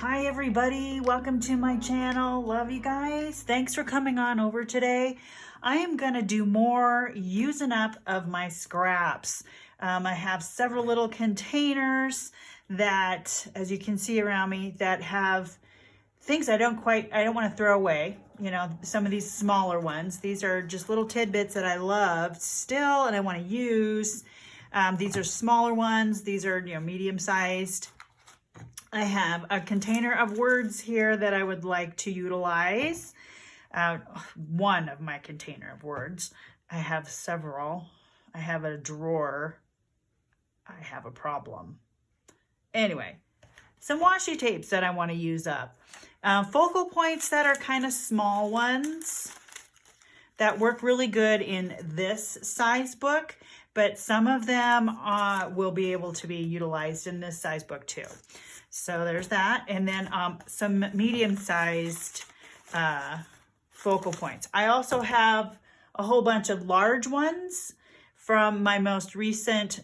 Hi everybody, welcome to my channel. Love you guys. Thanks for coming on over today. I am gonna do more using up of my scraps. I have several little containers that, as you can see around me, that have things I don't want to throw away. You know, some of these smaller ones. These are just little tidbits that I love still and I want to use. These are smaller ones. These are, medium-sized. I have a container of words here that I would like to utilize. One of my container of words. I have several. I have a drawer. I have a problem. Anyway, some washi tapes that I want to use up. Focal points that are kind of small ones that work really good in this size book, but some of them will be able to be utilized in this size book too. So there's that. And then some medium-sized focal points. I also have a whole bunch of large ones from my most recent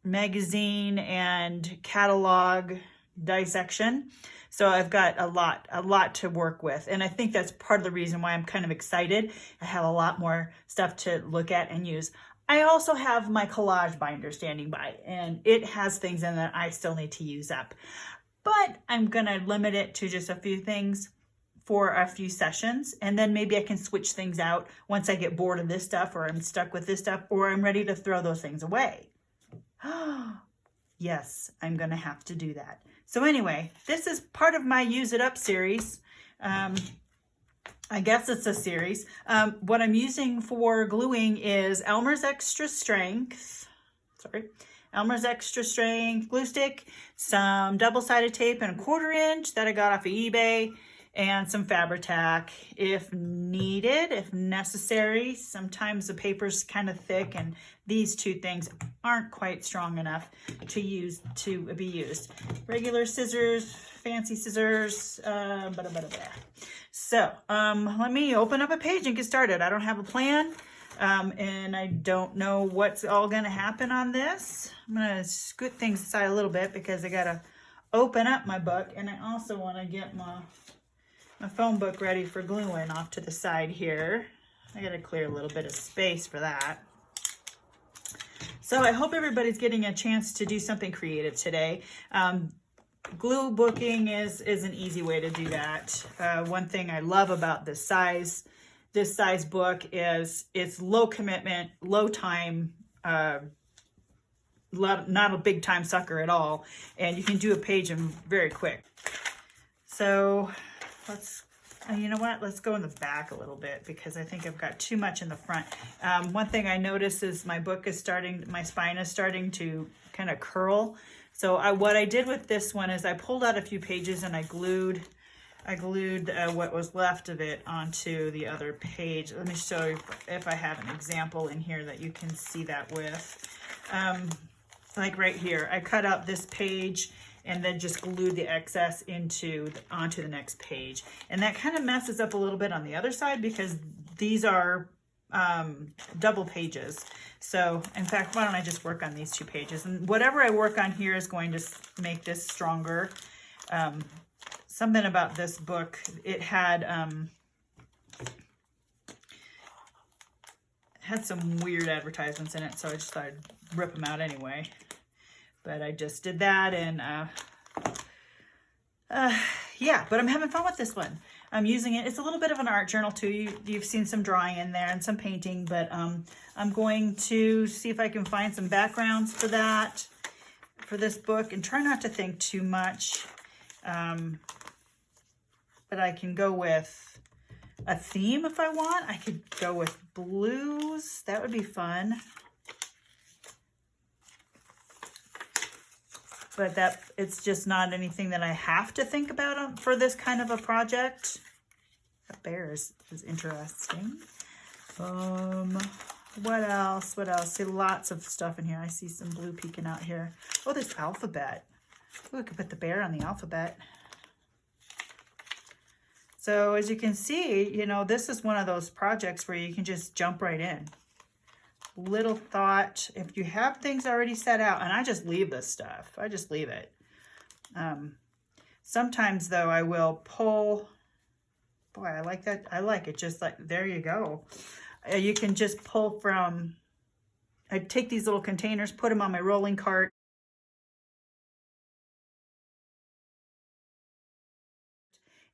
magazine and catalog dissection. So I've got a lot to work with. And I think that's part of the reason why I'm kind of excited. I have a lot more stuff to look at and use. I also have my collage binder standing by, and it has things in that I still need to use up. But I'm gonna limit it to just a few things for a few sessions, and then maybe I can switch things out once I get bored of this stuff, or I'm stuck with this stuff, or I'm ready to throw those things away. Yes, I'm gonna have to do that. So anyway, this is part of my Use It Up series. I guess it's a series. What I'm using for gluing is Elmer's Extra Strength glue stick, some double-sided tape and a 1/4 inch that I got off of eBay, and some Fabri-Tac if needed, if necessary. Sometimes the paper's kind of thick and these two things aren't quite strong enough to be used. Regular scissors, fancy scissors, So let me open up a page and get started. I don't have a plan and I don't know what's all gonna happen on this. I'm gonna scoot things aside a little bit because I gotta open up my book, and I also wanna get my phone book ready for gluing off to the side here. I gotta clear a little bit of space for that. So I hope everybody's getting a chance to do something creative today. Glue booking is an easy way to do that. One thing I love about this size book is it's low commitment, low time, not a big time sucker at all, and you can do a page in very quick. So you know what? Let's go in the back a little bit because I think I've got too much in the front. One thing I noticed is my spine is starting to kind of curl. So what I did with this one is I pulled out a few pages and I glued what was left of it onto the other page. Let me show you if I have an example in here that you can see that with. Like right here, I cut out this page and then just glued the excess onto the next page. And that kind of messes up a little bit on the other side because these are double pages. So in fact, why don't I just work on these 2 pages, and whatever I work on here is going to make this stronger. Something about this book, it had some weird advertisements in it, so I just thought I'd rip them out anyway. But I just did that, and yeah, but I'm having fun with this one. I'm using it. It's a little bit of an art journal too. You've seen some drawing in there and some painting, but I'm going to see if I can find some backgrounds for this book, and try not to think too much. But I can go with a theme if I want. I could go with blues. That would be fun. But it's just not anything that I have to think about for this kind of a project. That bear is interesting. What else? See, lots of stuff in here. I see some blue peeking out here. Oh, this alphabet. Oh, I could put the bear on the alphabet. So as you can see, this is one of those projects where you can just jump right in. Little thought, if you have things already set out, and I just leave this stuff. I just leave it. Sometimes though, I will pull, boy, I like that. I like it just like, there you go. You can just pull from, I take these little containers, put them on my rolling cart,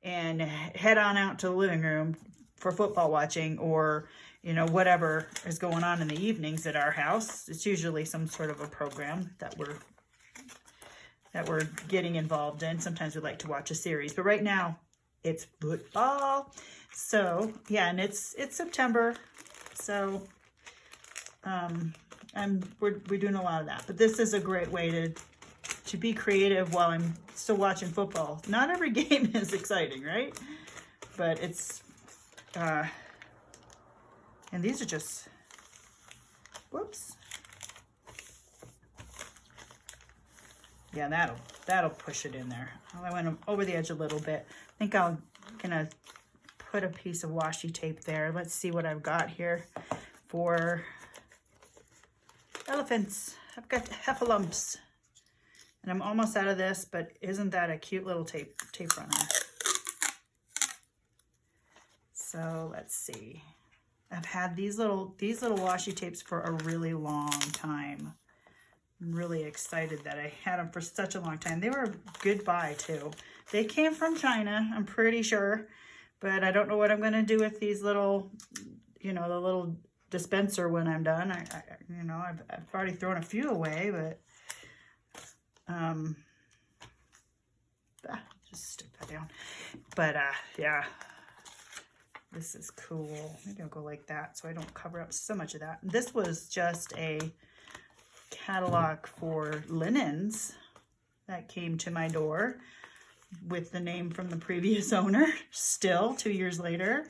and head on out to the living room for football watching, or, you know, whatever is going on in the evenings at our house. It's usually some sort of a program that we're getting involved in. Sometimes we like to watch a series, but right now it's football. So yeah, and it's September, so we're doing a lot of that. But this is a great way to be creative while I'm still watching football. Not every game is exciting, right? But it's and these are just, whoops. Yeah, that'll push it in there. I went over the edge a little bit. I think I'm gonna put a piece of washi tape there. Let's see what I've got here for elephants. I've got heffalumps. And I'm almost out of this, but isn't that a cute little tape runner? So let's see. I've had these little washi tapes for a really long time. I'm really excited that I had them for such a long time. They were a good buy too. They came from China, I'm pretty sure, but I don't know what I'm gonna do with these little, you know, the little dispenser when I'm done. You know, I've already thrown a few away, but just stick that down. But yeah, this is cool. Maybe I'll go like that so I don't cover up so much of that. This was just a catalog for linens that came to my door with the name from the previous owner, still 2 years later.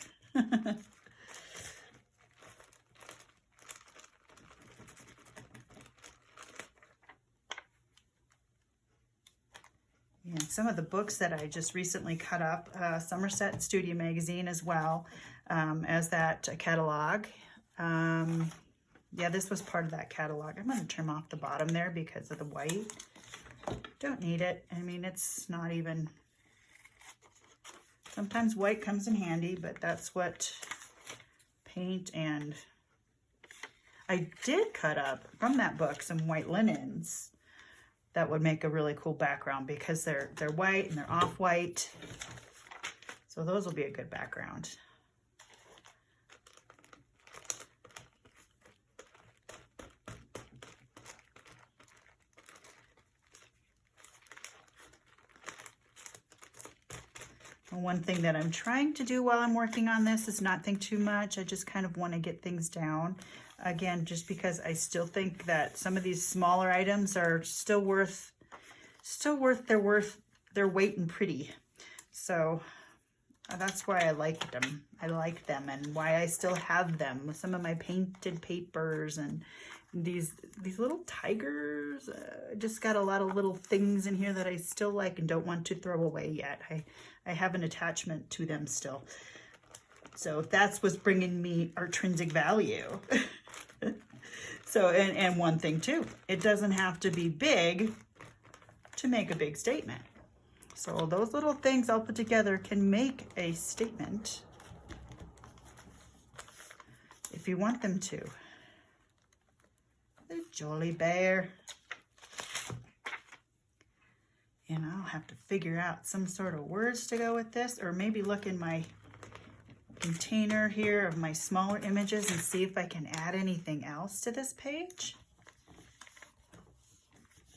And some of the books that I just recently cut up, Somerset Studio Magazine as well, as that catalog. Yeah, this was part of that catalog. I'm going to trim off the bottom there because of the white. Don't need it. I mean, it's not even... Sometimes white comes in handy, but that's what paint and... I did cut up from that book some white linens that would make a really cool background because they're white and they're off-white. So those will be a good background. And one thing that I'm trying to do while I'm working on this is not think too much. I just kind of want to get things down. Again, just because I still think that some of these smaller items are still worth their weight and pretty. So that's why I like them. I like them and why I still have them with some of my painted papers and these little tigers. Just got a lot of little things in here that I still like and don't want to throw away yet. I have an attachment to them still. So that's what's bringing me intrinsic value. So, and one thing too, it doesn't have to be big to make a big statement. So those little things all put together can make a statement if you want them to. The jolly bear. And I'll have to figure out some sort of words to go with this, or maybe look in my container here of my smaller images and see if I can add anything else to this page.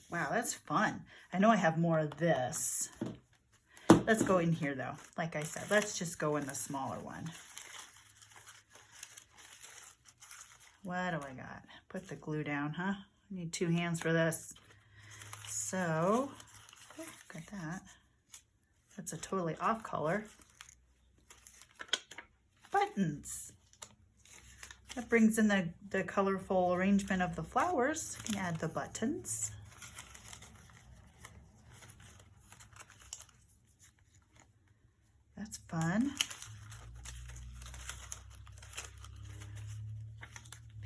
Wow, that's fun. I know I have more of this. Let's go in here though. Like I said, let's just go in the smaller one. What do I got? Put the glue down, huh? I need 2 hands for this. So, oh, got that. That's a totally off color. Buttons. That brings in the colorful arrangement of the flowers. You can add the buttons. That's fun.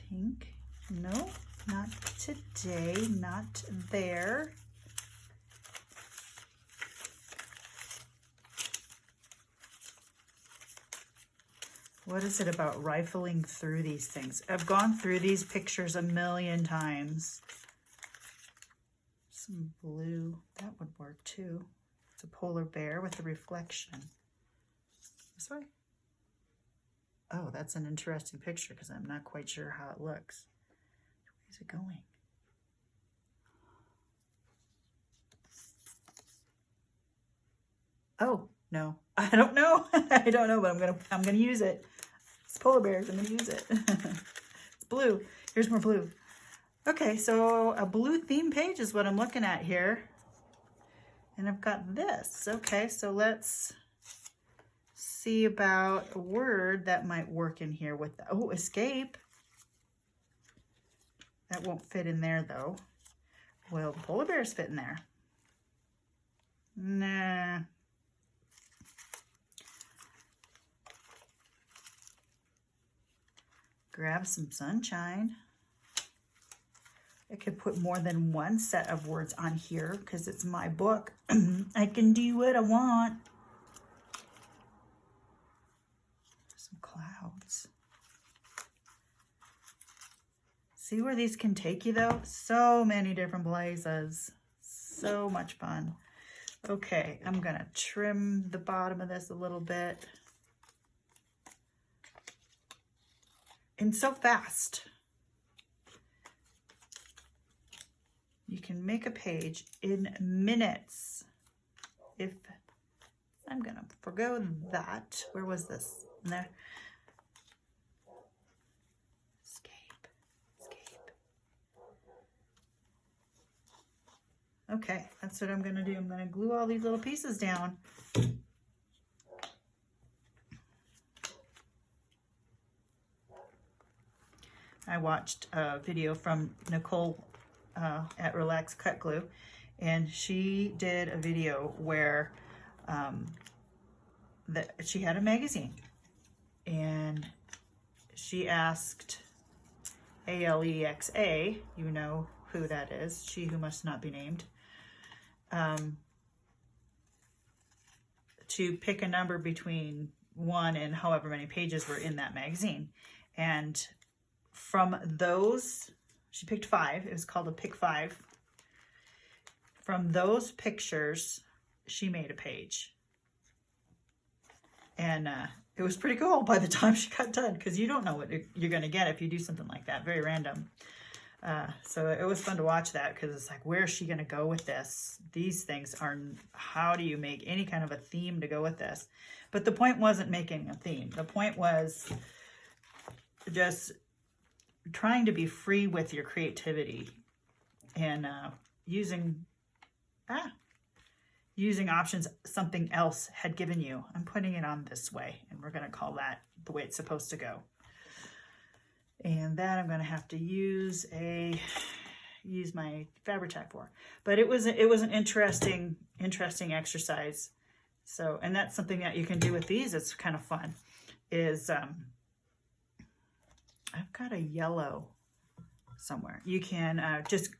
Pink. No, not today. Not there. What is it about rifling through these things? I've gone through these pictures a million times. Some blue, that would work too. It's a polar bear with a reflection. This way? Oh, that's an interesting picture because I'm not quite sure how it looks. Where's it going? Oh, no. I don't know. I don't know, but I'm gonna use it. It's polar bears, I'm gonna use it. It's blue. Here's more blue. Okay, so a blue theme page is what I'm looking at here. And I've got this. Okay, so let's see about a word that might work in here with, oh, escape. That won't fit in there though. Will the polar bears fit in there? Nah. Grab some sunshine. I could put more than one set of words on here because it's my book. I can do what I want. Some clouds. See where these can take you though? So many different places. So much fun. Okay, I'm gonna trim the bottom of this a little bit. And so fast. You can make a page in minutes. If I'm gonna forgo that. Where was this? In there. Escape. Escape. Okay, that's what I'm gonna do. I'm gonna glue all these little pieces down. I watched a video from Nicole at Relax Cut Glue, and she did a video where she had a magazine, and she asked Alexa, you know who that is, she who must not be named, to pick a number between 1 and however many pages were in that magazine. And from those, she picked 5. It was called a pick 5. From those pictures, she made a page. And it was pretty cool by the time she got done, because you don't know what you're going to get if you do something like that. Very random. So it was fun to watch that, because it's like, where is she going to go with this? These things are, how do you make any kind of a theme to go with this? But the point wasn't making a theme. The point was just trying to be free with your creativity and using options something else had given you. I'm putting it on this way, and we're going to call that the way it's supposed to go. And that I'm going to have to use my Fabri-Tac for. But it was an interesting exercise. So, and that's something that you can do with these. It's kind of fun. Is I've got a yellow somewhere. You can just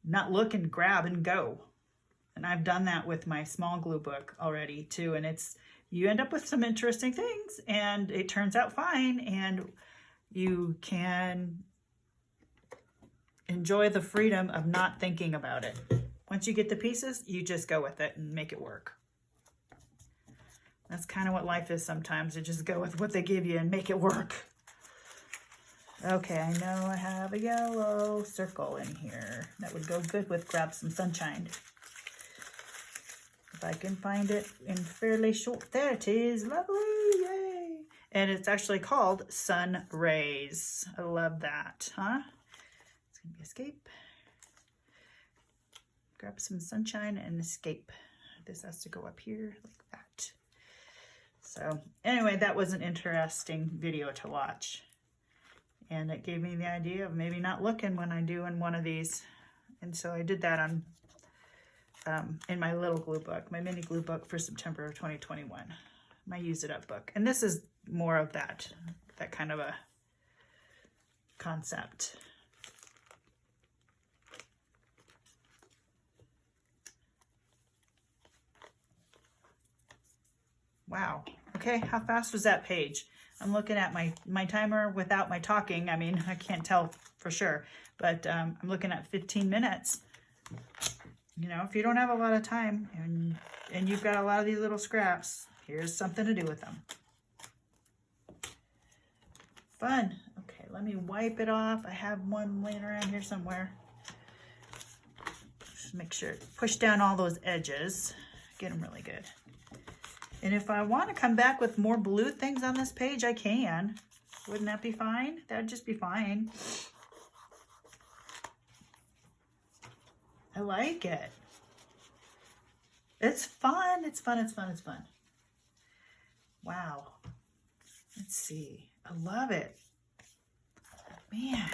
not look and grab and go. And I've done that with my small glue book already too. And you end up with some interesting things, and it turns out fine. And you can enjoy the freedom of not thinking about it. Once you get the pieces, you just go with it and make it work. That's kind of what life is sometimes. You just go with what they give you and make it work. Okay, I know I have a yellow circle in here. That would go good with grab some sunshine. If I can find it in fairly short. There it is. Lovely. Yay. And it's actually called Sun Rays. I love that, huh? It's going to be escape. Grab some sunshine and escape. This has to go up here like that. So anyway, that was an interesting video to watch. And it gave me the idea of maybe not looking when I do in one of these. And so I did that on in my little glue book, my mini glue book for September of 2021, my Use It Up book. And this is more of that kind of a concept. Wow. Okay, how fast was that page? I'm looking at my timer without my talking. I mean, I can't tell for sure, but I'm looking at 15 minutes. You know, if you don't have a lot of time and you've got a lot of these little scraps, here's something to do with them. Fun. Okay, let me wipe it off. I have one laying around here somewhere. Just make sure, push down all those edges. Get them really good. And if I want to come back with more blue things on this page, I can. Wouldn't that be fine? That would just be fine. I like it. It's fun. It's fun. It's fun. It's fun. Wow. Let's see. I love it. Man.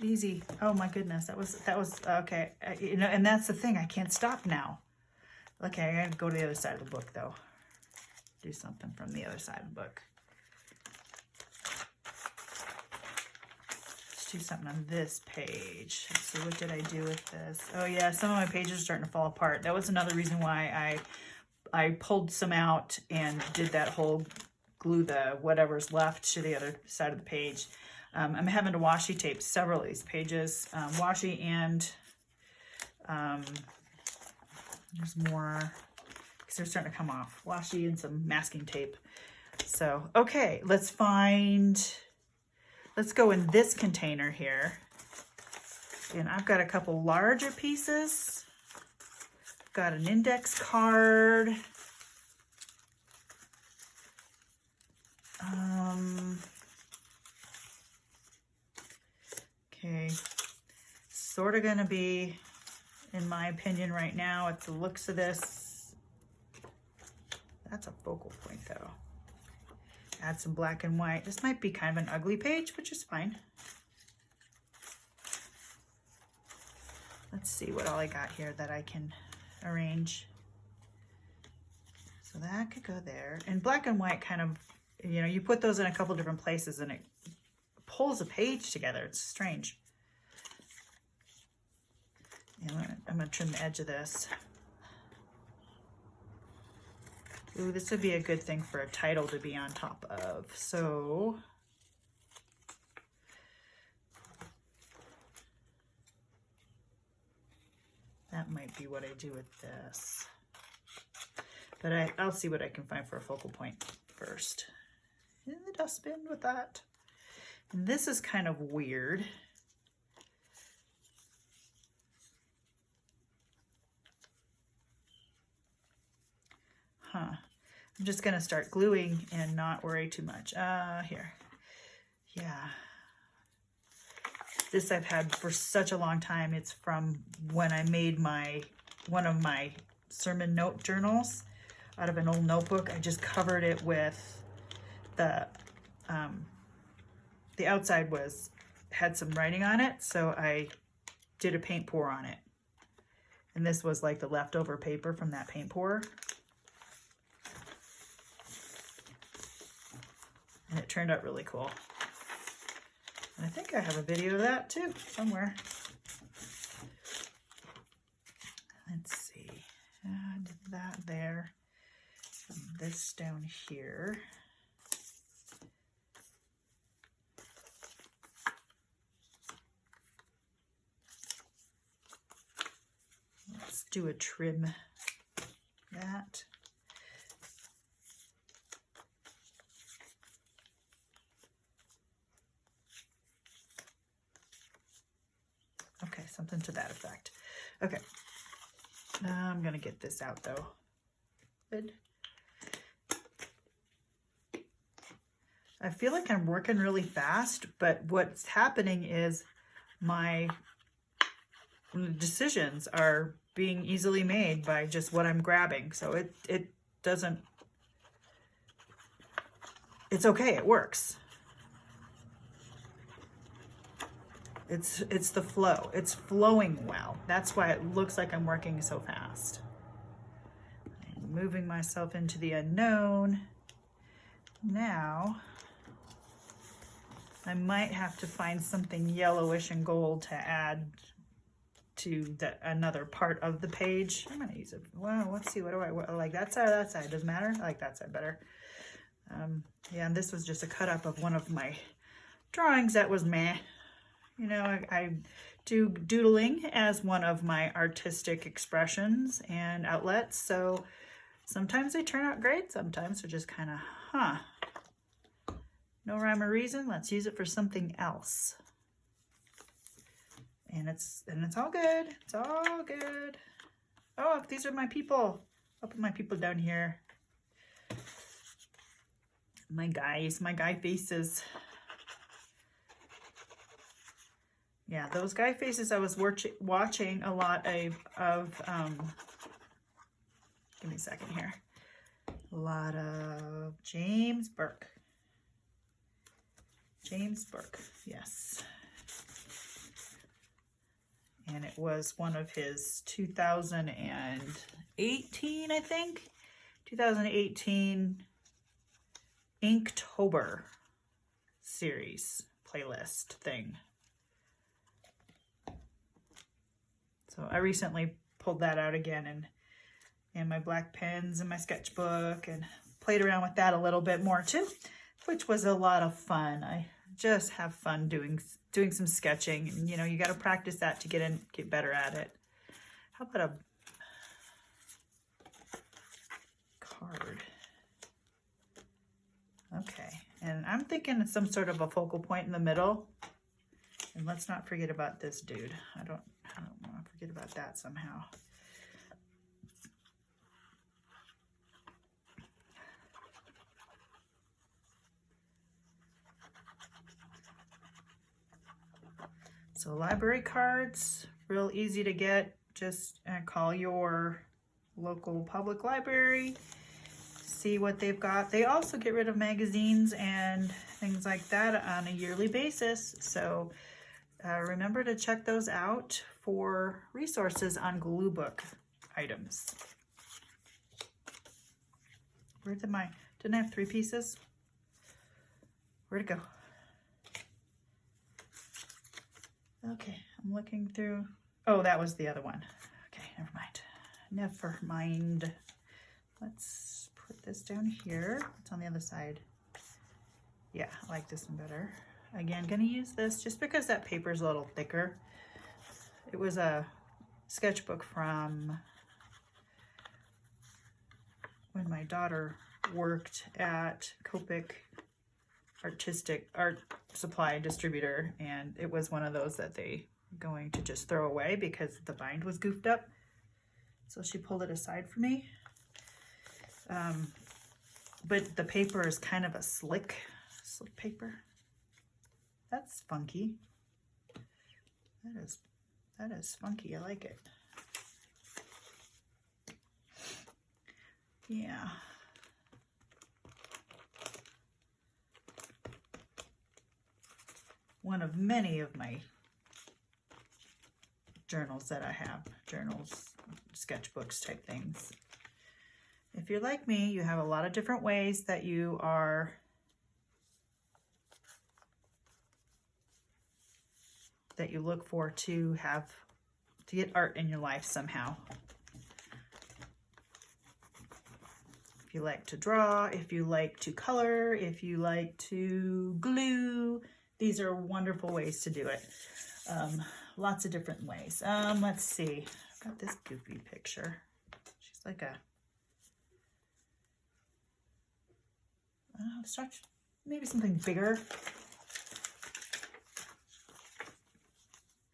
Easy. Oh my goodness. That was okay. You know, and that's the thing. I can't stop now. Okay, I gotta go to the other side of the book though. Do something from the other side of the book. Let's do something on this page. Let's see, what did I do with this? Oh yeah, some of my pages are starting to fall apart. That was another reason why I pulled some out and did that whole glue the whatever's left to the other side of the page. I'm having to washi tape several of these pages. Washi and there's more because they're starting to come off. Washi and some masking tape. So, okay, let's go in this container here. And I've got a couple larger pieces. Got an index card. Okay, sort of gonna be, in my opinion right now, at the looks of this, that's a focal point though. Add some black and white. This might be kind of an ugly page, which is fine. Let's see what all I got here that I can arrange. So that could go there. And black and white kind of, you know, you put those in a couple different places and it pulls a page together. It's strange. Yeah, I'm gonna trim the edge of this. Ooh, this would be a good thing for a title to be on top of. So that might be what I do with this. But I'll see what I can find for a focal point first. In the dustbin with that. And this is kind of weird. Huh. I'm just gonna start gluing and not worry too much. Here. Yeah. This I've had for such a long time. It's from when I made one of my sermon note journals out of an old notebook. I just covered it with the outside had some writing on it, so I did a paint pour on it. And this was like the leftover paper from that paint pour. And it turned out really cool. And I think I have a video of that too, somewhere. Let's see. I did that there. This down here. Let's do a trim. That. Okay, something to that effect. Okay, I'm gonna get this out though. Good. I feel like I'm working really fast, but what's happening is my decisions are being easily made by just what I'm grabbing. So it doesn't, it's okay, it works. It's the flow. It's flowing well. That's why it looks like I'm working so fast. I'm moving myself into the unknown. Now, I might have to find something yellowish and gold to add to another part of the page. I'm gonna use it. Well, let's see, what do I like? That side or that side? Doesn't matter. I like that side better. Yeah, and this was just a cut up of one of my drawings that was meh. You know, I do doodling as one of my artistic expressions and outlets, so sometimes they turn out great, sometimes they're just kind of, no rhyme or reason, let's use it for something else. And it's all good, it's all good. Oh, these are my people. I'll put my people down here. My guys, my guy faces. Yeah, those guy faces I was watching a lot of give me a second here. A lot of James Burke. James Burke, yes. And it was one of his 2018, I think, 2018 Inktober series playlist thing. So I recently pulled that out again and my black pens and my sketchbook and played around with that a little bit more too, which was a lot of fun. I just have fun doing some sketching, and you know, you got to practice that to get better at it. How about a card? Okay, and I'm thinking some sort of a focal point in the middle. And let's not forget about this dude. I don't want to forget about that somehow. So library cards, real easy to get. Just call your local public library, see what they've got. They also get rid of magazines and things like that on a yearly basis. So remember to check those out for resources on glue book items. Where did didn't I have 3 pieces? Where'd it go? Okay, I'm looking through. Oh, that was the other one. Okay, never mind. Never mind. Let's put this down here. It's on the other side. Yeah, I like this one better. Again, gonna use this just because that paper is a little thicker. It was a sketchbook from when my daughter worked at Copic art supply distributor, and it was one of those that they were going to just throw away because the bind was goofed up. So she pulled it aside for me. But the paper is kind of a slick paper. That's funky. That is funky. I like it. Yeah. One of many of my journals that I have. Journals, sketchbooks type things. If you're like me, you have a lot of different ways that you look for to get art in your life somehow. If you like to draw, if you like to color, if you like to glue, these are wonderful ways to do it. Lots of different ways. Let's see. I've got this goofy picture. She's like maybe something bigger.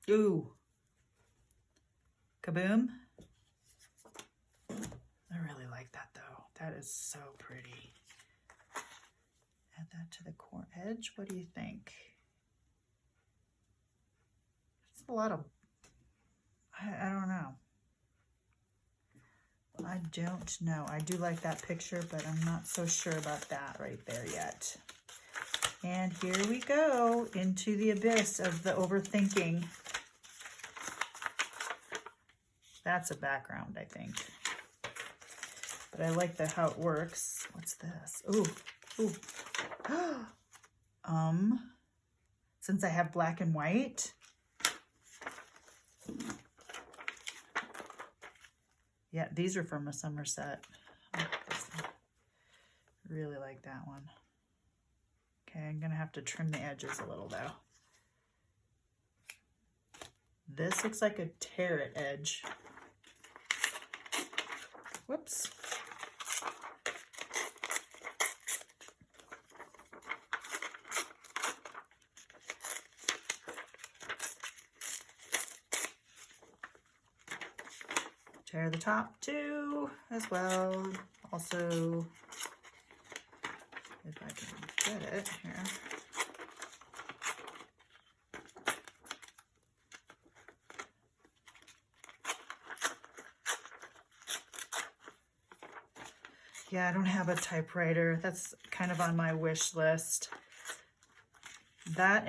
Ooh. Kaboom. I really like that though. That is so pretty. Add that to the core edge. What do you think? It's a lot of, I don't know. I don't know. I do like that picture, but I'm not so sure about that right there yet. And here we go into the abyss of the overthinking. That's a background, I think. But I like how it works. What's this? Ooh, ooh. Since I have black and white, Yeah, these are from a Somerset. Really like that one. Okay, I'm gonna have to trim the edges a little though. This looks like a tear edge. Whoops. Tear the top too as well. Also, if I can get it here. Yeah, I don't have a typewriter. That's kind of on my wish list. That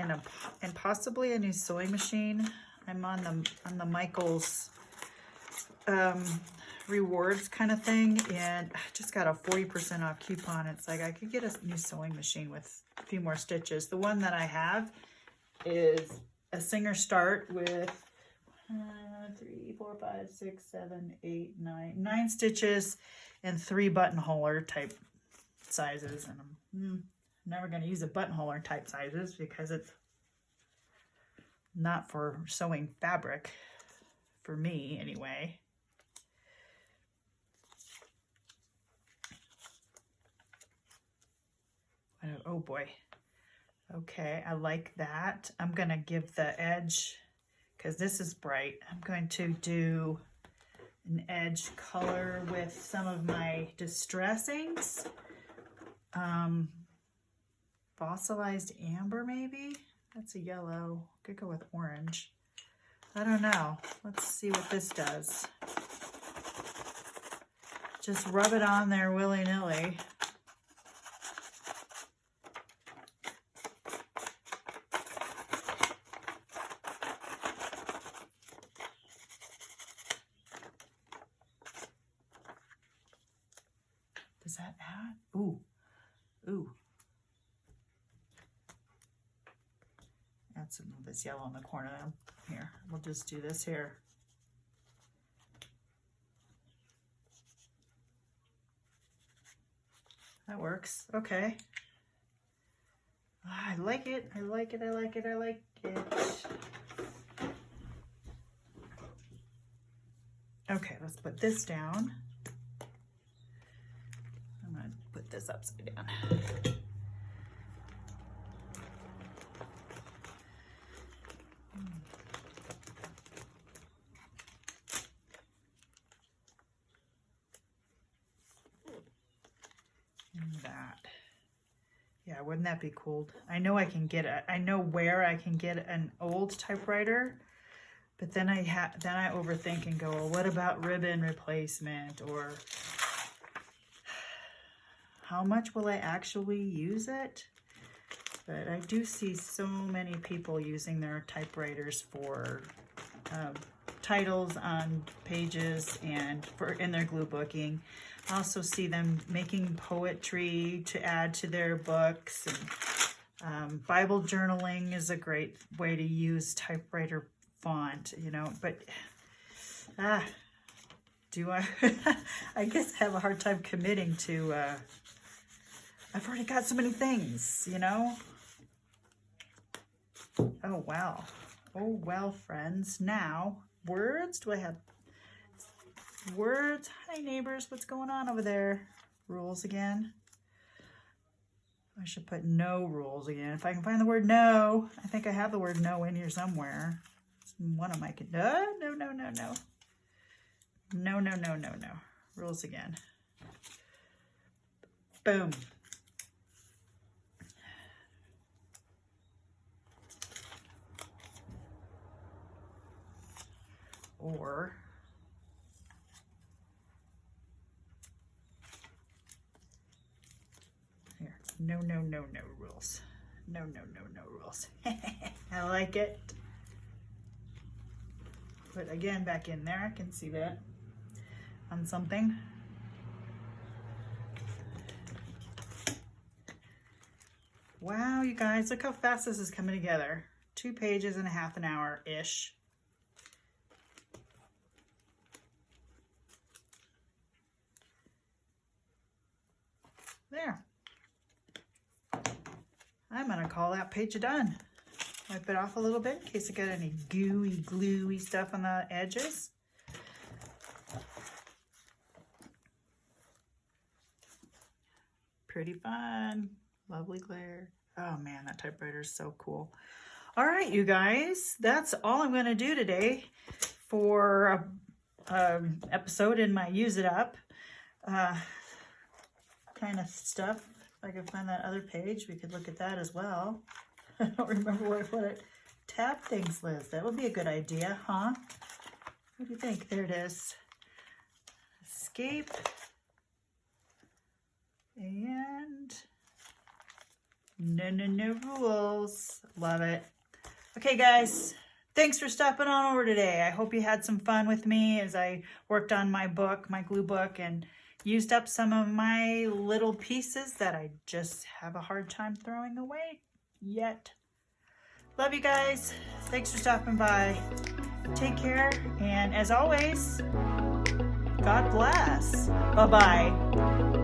and possibly a new sewing machine. I'm on the Michaels rewards kind of thing, and I just got a 40% off coupon. It's like I could get a new sewing machine with a few more stitches. The one that I have is a Singer Start with 3, 4, 5, 6, 7, 8, 9 stitches and 3 buttonholer type sizes. And I'm never going to use a buttonholer type sizes because it's not for sewing fabric, for me anyway. Oh boy. Okay, I like that. I'm going to give the edge, because this is bright, I'm going to do an edge color with some of my distressings. Fossilized amber maybe? That's a yellow. Could go with orange. I don't know. Let's see what this does. Just rub it on there willy-nilly. Does that add? Ooh, ooh. Add some of this yellow in the corner. Here, we'll just do this here. That works. Okay. I like it. I like it. I like it. I like it. Okay, let's put this down. I'm going to put this upside down. And that. Yeah, wouldn't that be cool? I know I can get it. I know where I can get an old typewriter, but then I overthink and go, well, what about ribbon replacement, or how much will I actually use it? But I do see so many people using their typewriters for titles on pages and in their glue booking. I also see them making poetry to add to their books. And Bible journaling is a great way to use typewriter font, you know, but do I? I guess I have a hard time committing to, I've already got so many things, you know? Oh, wow. Oh, well, friends. Now, words. Do I have words? Hi, neighbors. What's going on over there? Rules again. I should put no rules again. If I can find the word no. I think I have the word no in here somewhere. It's one of my... No. No. Rules again. Boom. Or here, no rules. No rules. I like it. Put again back in there. I can see that on something. Wow, you guys, look how fast this is coming together. 2 pages in a half an hour-ish. I'm gonna call that page done. Wipe it off a little bit in case I got any gooey, gluey stuff on the edges. Pretty fun. Lovely glare. Oh man, that typewriter is so cool. All right, you guys, that's all I'm gonna do today for a episode in my Use It Up kind of stuff. If I can find that other page, we could look at that as well. I don't remember what it tab things list. That would be a good idea, huh? What do you think? There it is. Escape. And no rules. Love it. Okay, guys. Thanks for stopping on over today. I hope you had some fun with me as I worked on my book, my glue book, and used up some of my little pieces that I just have a hard time throwing away yet. Love you guys. Thanks for stopping by. Take care. And as always, God bless. Bye-bye.